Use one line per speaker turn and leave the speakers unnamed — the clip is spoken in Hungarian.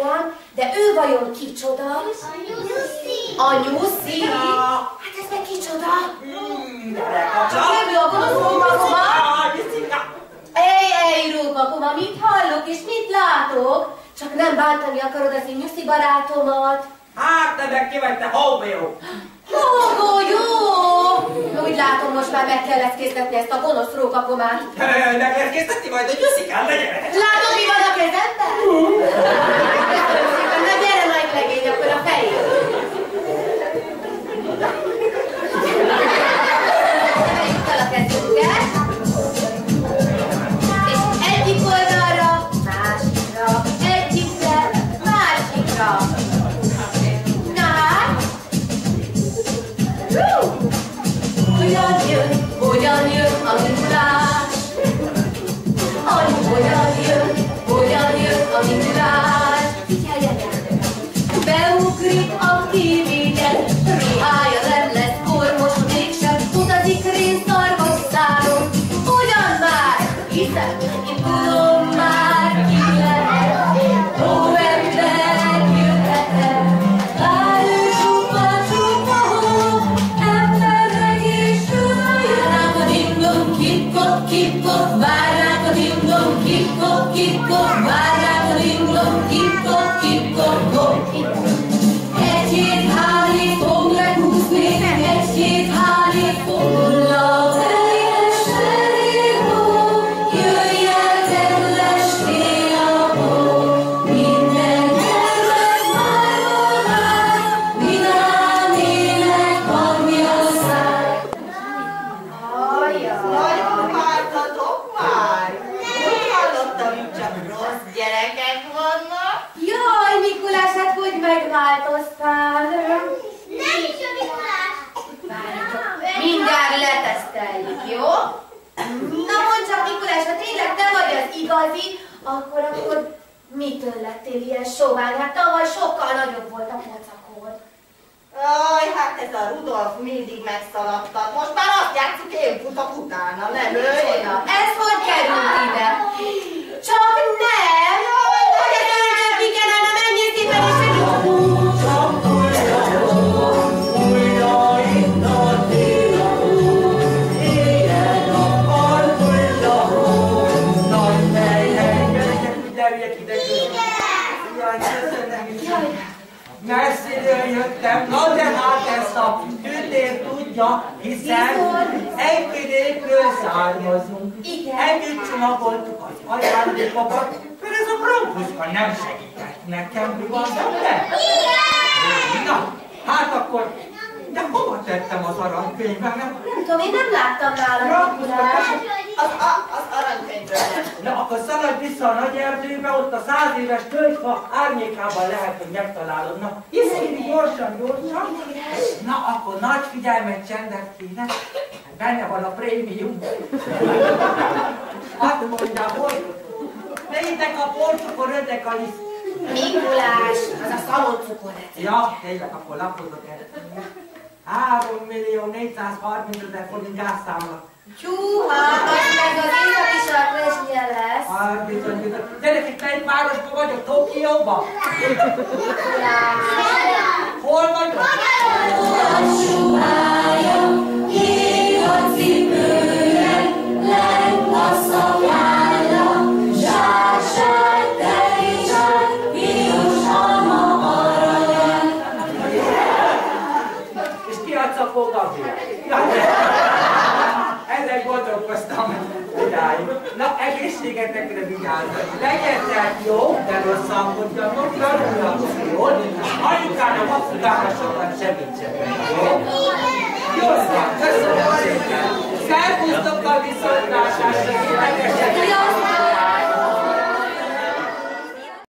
anyám, de ő vajon kicsoda? A Nyuszi? Hát ez meg kicsoda? Jövő a gonosz rókakoma? Ej, rókakoma, mit hallok és mit látok? Csak nem bántani akarod az én Nyuszi barátomat.
Hát, te meg ki vagy, te hógolyó!
Hógolyó! Úgy látom, most már meg kell leckésztetni ezt a gonosz rókakomát.
Meg lehet készíteni majd, hogy Nyuszikám, legyen!
Látod, mi van a kezemben? Köszönöm szépen, na gyere nagy legény, akkor a fejét. Vegyük fel a kezünket. És egyik oldalra, másikra, egyikre, másikra. Na hát? Hogyan jön a Mikulás? Hogyan jön a Mikulás? Figyeljenek! Beugrik a kivéget, ruhája nem lesz kormos, mégsem utazik rénszarvas szálon. Ugyan már, hiszen én tudom már, ki lehet, ó ember jöhet-e. Várj, csupa, hó, embernek is csuda jön. Várrák a ding-dong, kip-kop, várrák a ding-dong, kip-kop, várrák a ding-dong, kip-kop, ho. Egy-két hálét fog lekúszni, egy-két hálét foglal. Teljesen jó, jöjj el, terülestél a hó. Minden kedves már voltál, vidám ének hangja száll.
Nagyon vártatok már? Nem hallottam, hogy csak rossz gyerekek vannak.
Jaj, Mikulás, hát hogy megváltoztál?
Nem is a Mikulás!
Mindjárt leteszteljük, jó? Na mondd csak, Mikulás, ha tényleg te vagy az igazi, akkor mitől lettél ilyen sovány? Hát tavaly sokkal nagyobb volt a pocakod.
Aj, hát ez a Rudolf mindig megszaladtat. Most már azt játszuk, én futok utána, nem ő?
Ez hogy került ide? Csak nem! Hogy az elnök kellene, menjél szépen és
Messziről jöttem, na de hát ezt a tündér tudja, hiszen egyvidékről származunk. Együtt csomagoltuk az ajándékokat, mert ez a bronkuszka nem segített nekem, mi van benne? Na, hát akkor, de hova tettem az aranykönyvemet?
nem tudom, én nem láttam nála, Mikulás.
Az aranykönyvről nem.
Na, akkor szaladj vissza a nagy erdőbe, ott a 100 éves tölgyfa árnyékában lehet, hogy megtalálod. Na, hiszem, gyorsan. Na, akkor nagy figyelmet, csendet kéne. Benne van a prémium. Azt mondja, hogy vegyétek a porcukor, ördek a liszt.
Mikulás, az a szaloncukor.
Ja, tényleg, akkor lapozok el. 3.430.000 forint gázszámla.
Tyúha, az meg az északi sarkresnye lesz.
Hát bizony. Gyerekek, melyik városban vagyok? Tokióban? Hol vagyok?
Lassú álljon, ég a cipője, leng a szakmája, zsák, terizsák, piros alma aranyán.
És ki adsz a fogadját? Ezzel gondolkoztam. Na, egészségetekre vigyázzak. Legyetek jó, de rosszalkodjatok, tanuljatok jól. Anyukának, apukának sokat segítsetek. Jó lesz, köszönöm szépen. Szervusztok a viszontlátásra,